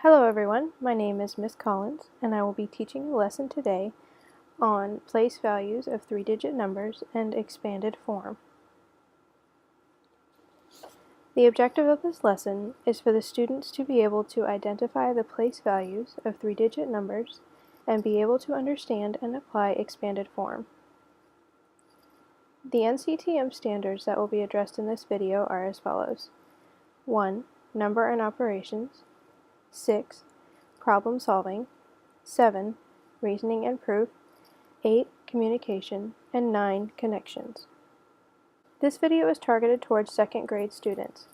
Hello everyone, my name is Miss Collins and I will be teaching a lesson today on place values of three-digit numbers and expanded form. The objective of this lesson is for the students to be able to identify the place values of three-digit numbers and be able to understand and apply expanded form. The NCTM standards that will be addressed in this video are as follows. 1. Number and operations. 6. Problem solving. 7. Reasoning and proof. 8. Communication. And 9. Connections. This video is targeted towards second grade students.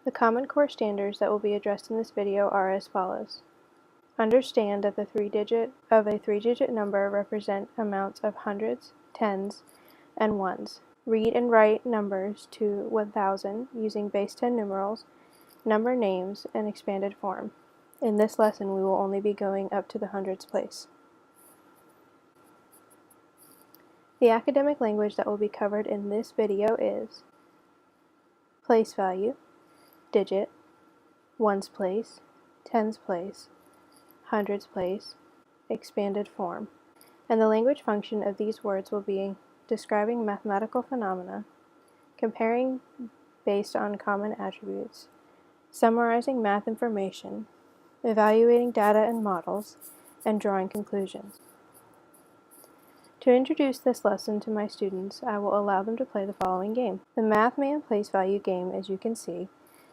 The Common Core standards that will be addressed in this video are as follows. Understand that the three-digit number represent amounts of hundreds, tens, and ones. Read and write numbers to 1000 using base 10 numerals, number names, and expanded form. In this lesson, we will only be going up to the hundreds place. The academic language that will be covered in this video is place value, digit, ones place, tens place, hundreds place, expanded form. And the language function of these words will be describing mathematical phenomena, comparing based on common attributes, summarizing math information, evaluating data and models, and drawing conclusions. To introduce this lesson to my students, I will allow them to play the following game. The Math Man Place Value game, as you can see,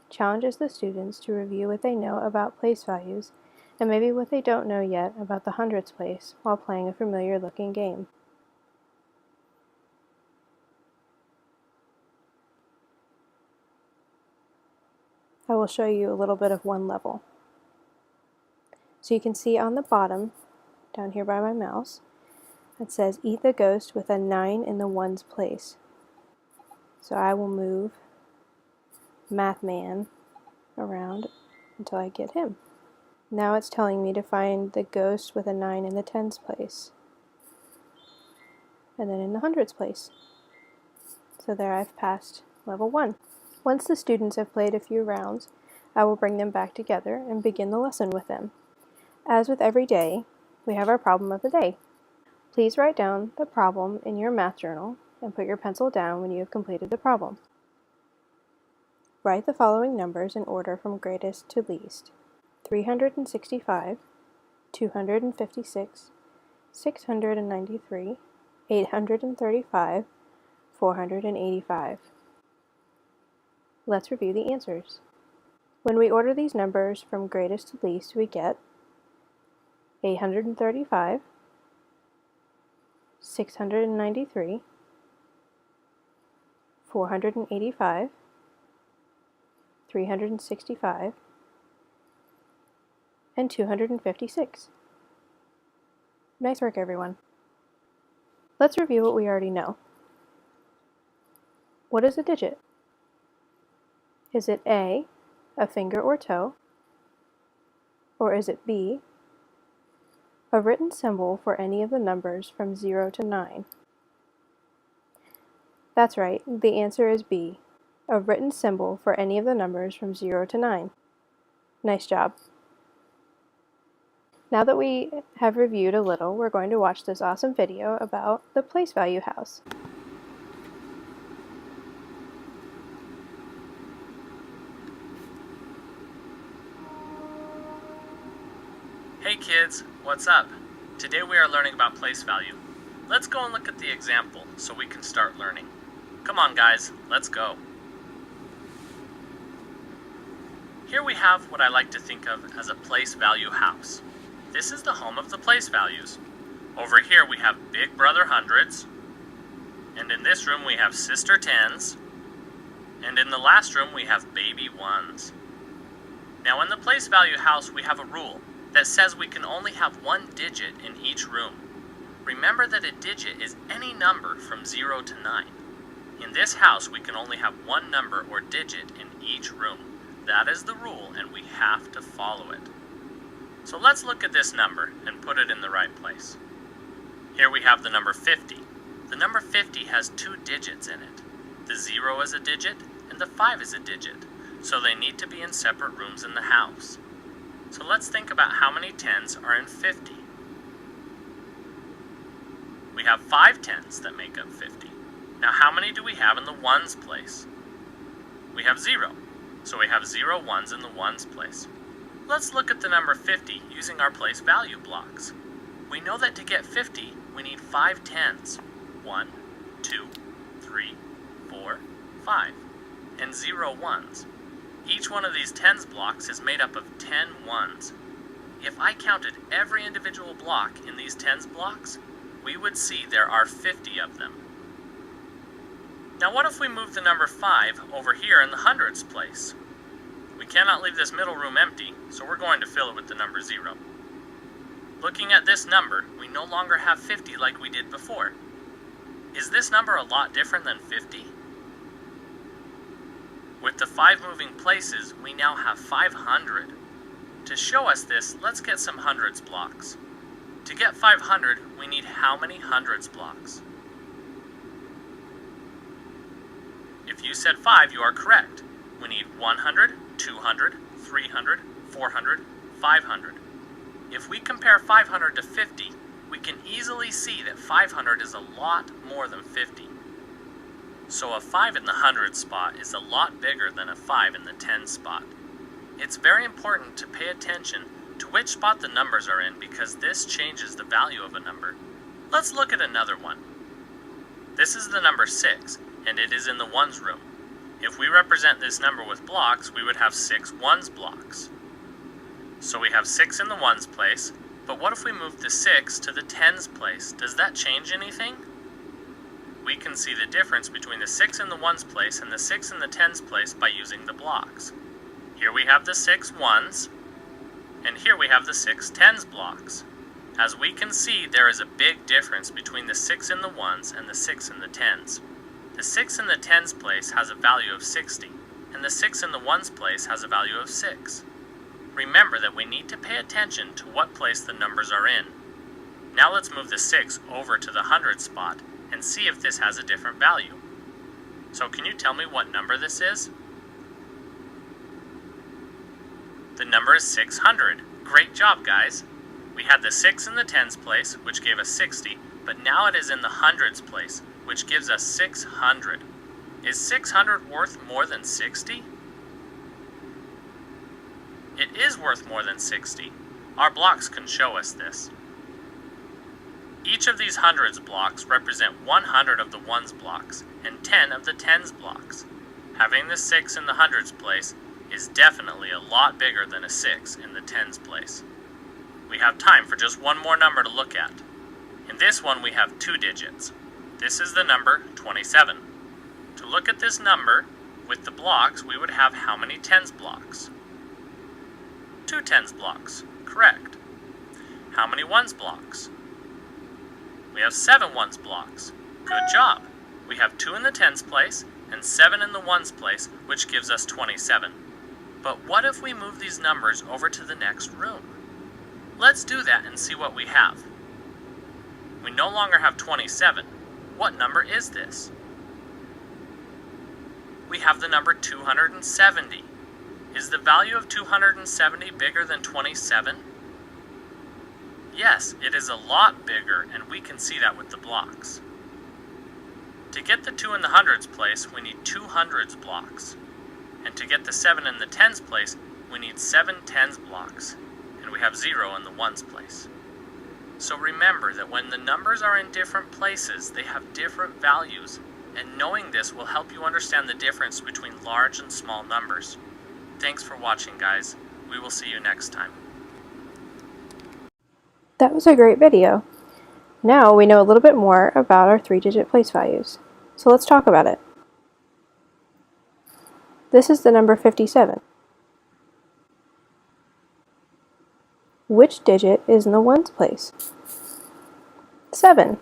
challenges the students to review what they know about place values and maybe what they don't know yet about the hundreds place while playing a familiar looking game. I will show you a little bit of one level. So you can see on the bottom, down here by my mouse, it says eat the ghost with a 9 in the ones place. So I will move Mathman around until I get him. Now it's telling me to find the ghost with a 9 in the tens place. And then in the hundreds place. So there I've passed level 1. Once the students have played a few rounds, I will bring them back together and begin the lesson with them. As with every day, we have our problem of the day. Please write down the problem in your math journal and put your pencil down when you have completed the problem. Write the following numbers in order from greatest to least. 365, 256, 693, 835, 485. Let's review the answers. When we order these numbers from greatest to least, we get 835, 693, 485, 365, and 256. Nice work, everyone. Let's review what we already know. What is a digit? Is it A, a finger or toe? Or is it B, a written symbol for any of the numbers from 0 to 9? That's right, the answer is B, a written symbol for any of the numbers from 0 to 9. Nice job. Now that we have reviewed a little, we're going to watch this awesome video about the place value house. Hey kids, what's up? Today we are learning about place value. Let's go and look at the example so we can start learning. Come on guys, let's go. Here we have what I like to think of as a place value house. This is the home of the place values. Over here we have Big Brother hundreds, and in this room we have Sister tens, and in the last room we have baby ones. Now in the place value house we have a rule that says we can only have one digit in each room. Remember that a digit is any number from 0 to 9. In this house, we can only have one number or digit in each room. That is the rule, and we have to follow it. So let's look at this number and put it in the right place. Here we have the number 50. The number 50 has two digits in it. The 0 is a digit, and the 5 is a digit, so they need to be in separate rooms in the house. So let's think about how many tens are in 50. We have 5 tens that make up 50. Now how many do we have in the ones place? We have 0. So we have 0 ones in the ones place. Let's look at the number 50 using our place value blocks. We know that to get 50, we need 5 tens. 1, 2, 3, 4, 5, and 0 ones. Each one of these tens blocks is made up of 10 ones. If I counted every individual block in these tens blocks, we would see there are 50 of them. Now what if we move the number 5 over here in the hundreds place? We cannot leave this middle room empty, so we're going to fill it with the number 0. Looking at this number, we no longer have 50 like we did before. Is this number a lot different than 50? With the 5 moving places, we now have 500. To show us this, let's get some hundreds blocks. To get 500, we need how many hundreds blocks? If you said 5, you are correct. We need 100, 200, 300, 400, 500. If we compare 500 to 50, we can easily see that 500 is a lot more than 50. So a 5 in the hundred spot is a lot bigger than a 5 in the 10 spot. It's very important to pay attention to which spot the numbers are in because this changes the value of a number. Let's look at another one. This is the number 6, and it is in the ones room. If we represent this number with blocks, we would have 6 ones blocks. So we have 6 in the ones place, but what if we move the 6 to the tens place? Does that change anything? We can see the difference between the 6 in the ones place and the 6 in the tens place by using the blocks. Here we have the 6 ones, and here we have the 6 tens blocks. As we can see, there is a big difference between the 6 in the ones and the 6 in the tens. The 6 in the tens place has a value of 60, and the 6 in the ones place has a value of 6. Remember that we need to pay attention to what place the numbers are in. Now let's move the 6 over to the hundred spot and see if this has a different value. So can you tell me what number this is? The number is 600. Great job, guys. We had the 6 in the tens place, which gave us 60, but now it is in the hundreds place, which gives us 600. Is 600 worth more than 60? It is worth more than 60. Our blocks can show us this. Each of these hundreds blocks represent 100 of the ones blocks and 10 of the tens blocks. Having the 6 in the hundreds place is definitely a lot bigger than a 6 in the tens place. We have time for just one more number to look at. In this one we have 2 digits. This is the number 27. To look at this number, with the blocks we would have how many tens blocks? 2 tens blocks, correct. How many ones blocks? We have 7 ones blocks. Good job. We have 2 in the tens place and 7 in the ones place, which gives us 27. But what if we move these numbers over to the next room? Let's do that and see what we have. We no longer have 27. What number is this? We have the number 270. Is the value of 270 bigger than 27? Yes, it is a lot bigger, and we can see that with the blocks. To get the 2 in the hundreds place, we need 2 hundreds blocks. And to get the 7 in the tens place, we need 7 tens blocks. And we have 0 in the ones place. So remember that when the numbers are in different places, they have different values. And knowing this will help you understand the difference between large and small numbers. Thanks for watching, guys. We will see you next time. That was a great video. Now we know a little bit more about our 3-digit place values. So let's talk about it. This is the number 57. Which digit is in the ones place? 7.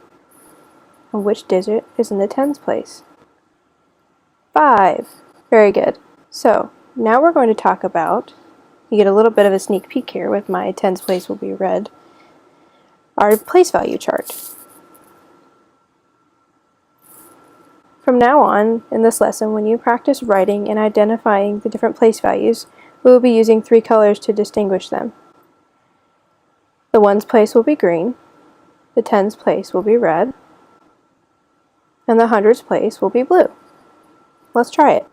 And which digit is in the tens place? 5. Very good. So now we're going to talk about, you get a little bit of a sneak peek here with my tens place will be red, our place value chart. From now on, in this lesson, when you practice writing and identifying the different place values, we will be using 3 colors to distinguish them. The ones place will be green, the tens place will be red, and the hundreds place will be blue. Let's try it.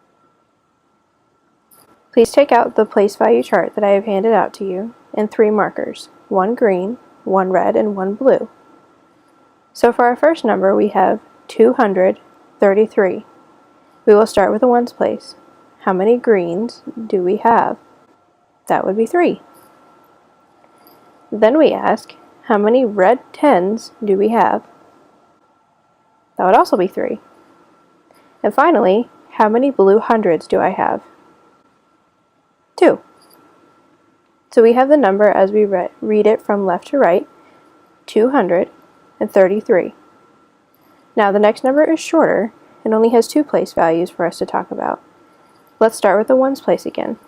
Please take out the place value chart that I have handed out to you and 3 markers, 1 green, 1 red, and 1 blue. So for our first number we have 233. We will start with the ones place. How many greens do we have? That would be 3. Then we ask, how many red tens do we have? That would also be 3. And finally, how many blue hundreds do I have? 2. So we have the number as we read it from left to right, 233. Now the next number is shorter and only has 2 place values for us to talk about. Let's start with the ones place again.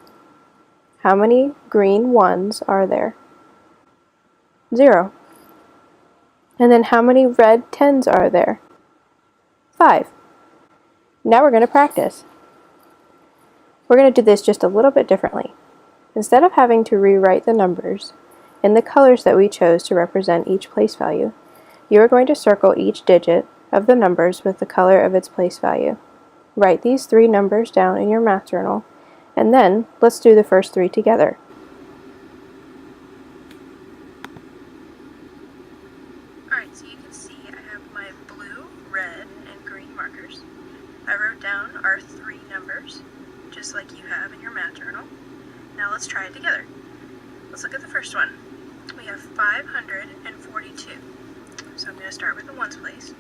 How many green ones are there? 0. And then how many red tens are there? 5. Now we're going to practice. We're going to do this just a little bit differently. Instead of having to rewrite the numbers in the colors that we chose to represent each place value, you are going to circle each digit of the numbers with the color of its place value. Write these 3 numbers down in your math journal, and then let's do the first 3 together. Alright, so you can see I have my blue, red, and green markers. I wrote down our 3 numbers, just like you have in your math journal. Now let's try it together. Let's look at the first one. We have 542. So I'm going to start with the ones place,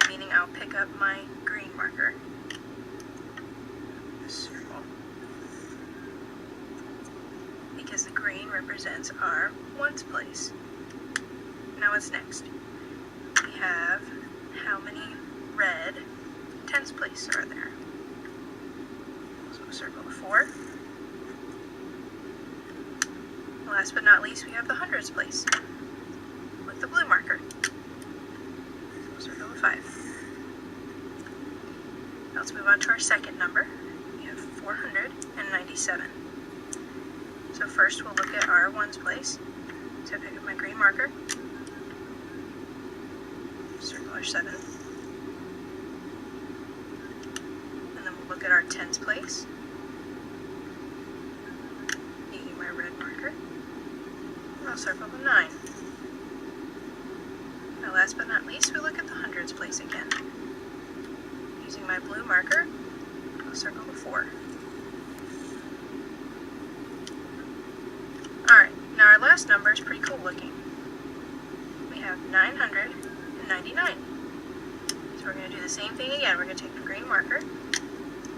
meaning I'll pick up my green marker. Circle. Because the green represents our ones place. Now what's next? We have how many red tens place are there. So we'll circle the 4. Last but not least, we have the hundreds place with the blue marker. So we'll circle the 5. Now let's move on to our second number. We have 497. So first we'll look at our ones place. So I pick up my green marker. Circle our 7. And then we'll look at our tens place. Using my red marker. And I'll circle the 9. Now last but not least, we look at the hundreds place again. Using my blue marker, I'll circle the 4. Alright, now our last number is pretty cool looking. We have 999. So we're going to do the same thing again. We're going to take the green marker,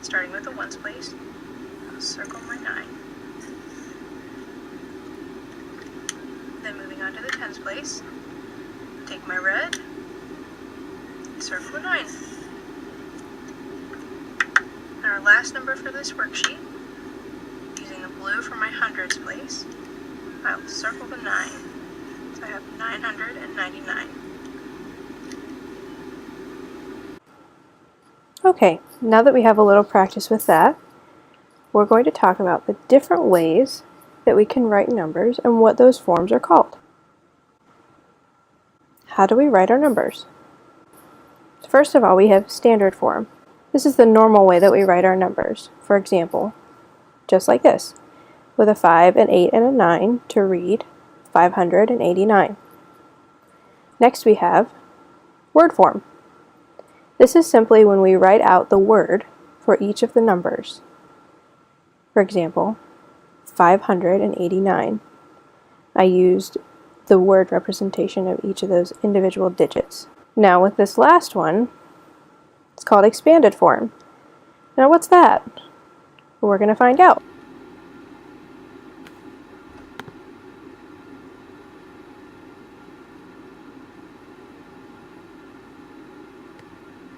starting with the ones place. I'll circle my 9. Then moving on to the tens place, take my red, circle the 9. And our last number for this worksheet, using the blue for my hundreds place, I'll circle the 9. So I have 999. Okay, now that we have a little practice with that, we're going to talk about the different ways that we can write numbers and what those forms are called. How do we write our numbers? First of all, we have standard form. This is the normal way that we write our numbers. For example, just like this, with a 5, an 8, and a 9 to read 589. Next we have word form. This is simply when we write out the word for each of the numbers. For example, 589. I used the word representation of each of those individual digits. Now with this last one, it's called expanded form. Now what's that? Well, we're going to find out.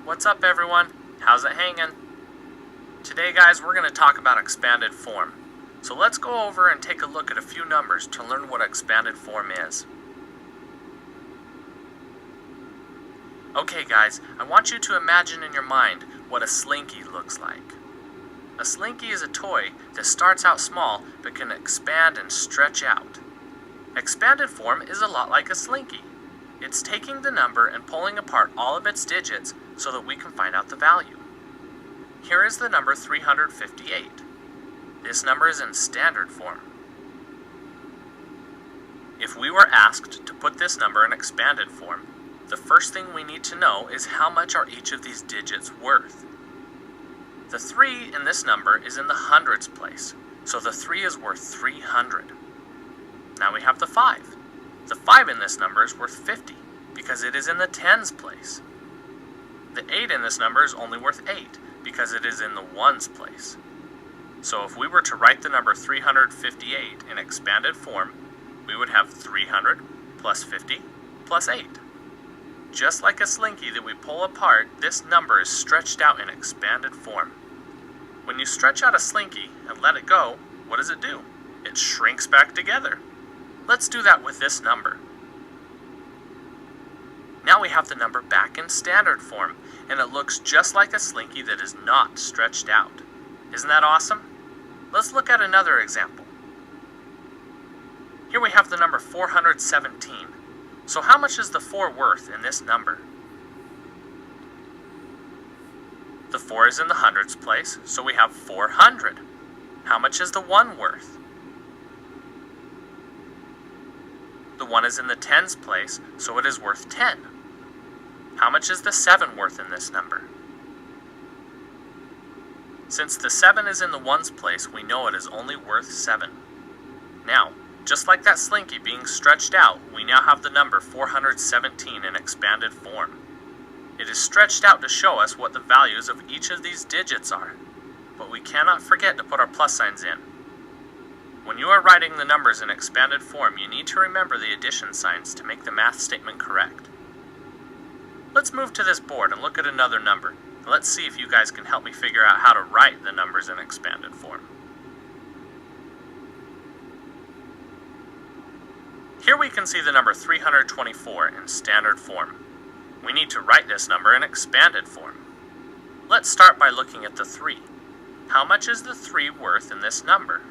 What's up, everyone? How's it hanging? Today, guys, we're going to talk about expanded form. So let's go over and take a look at a few numbers to learn what expanded form is. Okay, guys, I want you to imagine in your mind what a slinky looks like. A slinky is a toy that starts out small but can expand and stretch out. Expanded form is a lot like a slinky. It's taking the number and pulling apart all of its digits so that we can find out the value. Here is the number 358. This number is in standard form. If we were asked to put this number in expanded form, the first thing we need to know is how much are each of these digits worth. The 3 in this number is in the hundreds place, so the 3 is worth 300. Now we have the 5. The 5 in this number is worth 50 because it is in the tens place. The 8 in this number is only worth 8 because it is in the ones place. So if we were to write the number 358 in expanded form, we would have 300 plus 50 plus 8. Just like a slinky that we pull apart, this number is stretched out in expanded form. When you stretch out a slinky and let it go, what does it do? It shrinks back together. Let's do that with this number. Now we have the number back in standard form, and it looks just like a slinky that is not stretched out. Isn't that awesome? Let's look at another example. Here we have the number 417. So how much is the 4 worth in this number? The 4 is in the hundreds place, so we have 400. How much is the 1 worth? The 1 is in the tens place, so it is worth 10. How much is the 7 worth in this number? Since the 7 is in the ones place, we know it is only worth 7. Now, just like that slinky being stretched out, we now have the number 417 in expanded form. It is stretched out to show us what the values of each of these digits are, but we cannot forget to put our plus signs in. When you are writing the numbers in expanded form, you need to remember the addition signs to make the math statement correct. Let's move to this board and look at another number. Let's see if you guys can help me figure out how to write the numbers in expanded form. Here we can see the number 324 in standard form. We need to write this number in expanded form. Let's start by looking at the 3. How much is the 3 worth in this number?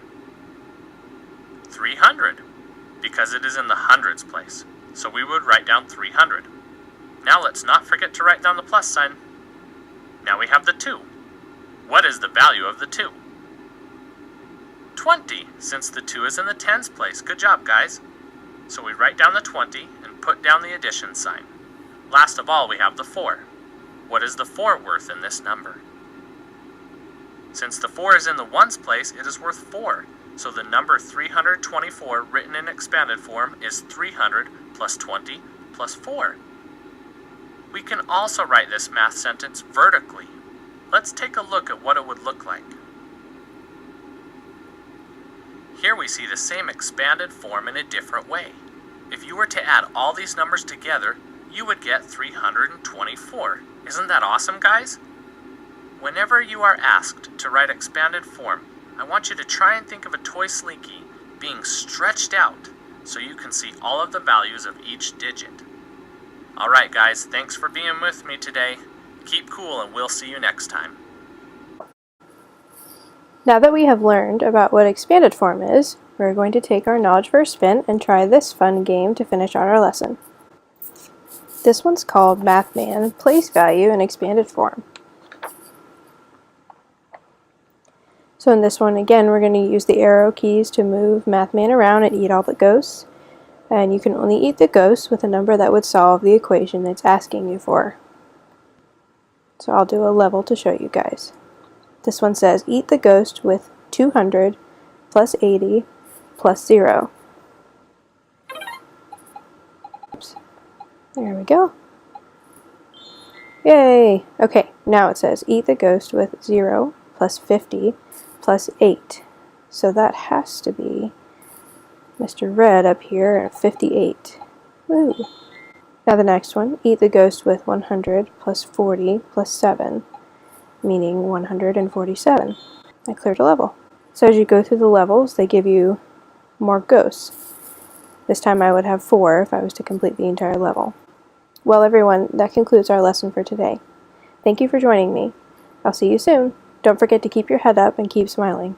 300, because it is in the hundreds place, so we would write down 300. Now let's not forget to write down the plus sign. Now we have the 2. What is the value of the 2? 20, since the 2 is in the tens place. Good job, guys. So we write down the 20 and put down the addition sign. Last of all, we have the 4. What is the 4 worth in this number? Since the 4 is in the ones place, it is worth 4. So the number 324 written in expanded form is 300 plus 20 plus 4. We can also write this math sentence vertically. Let's take a look at what it would look like. Here we see the same expanded form in a different way. If you were to add all these numbers together, you would get 324. Isn't that awesome, guys? Whenever you are asked to write expanded form, I want you to try and think of a toy slinky being stretched out so you can see all of the values of each digit. Alright guys, thanks for being with me today. Keep cool and we'll see you next time. Now that we have learned about what expanded form is, we're going to take our knowledge for a spin and try this fun game to finish out our lesson. This one's called Mathman Place Value in Expanded Form. So in this one, again, we're going to use the arrow keys to move Mathman around and eat all the ghosts. And you can only eat the ghosts with a number that would solve the equation it's asking you for. So I'll do a level to show you guys. This one says, eat the ghost with 200 plus 80 plus 0. Oops. There we go. Yay! Okay, now it says, eat the ghost with 0 plus 50 plus 8. So that has to be Mr. Red up here at 58. Woo! Now the next one, eat the ghost with 100 plus 40 plus 7, meaning 147. I cleared a level. So as you go through the levels, they give you more ghosts. This time I would have 4 if I was to complete the entire level. Well everyone, that concludes our lesson for today. Thank you for joining me. I'll see you soon. Don't forget to keep your head up and keep smiling.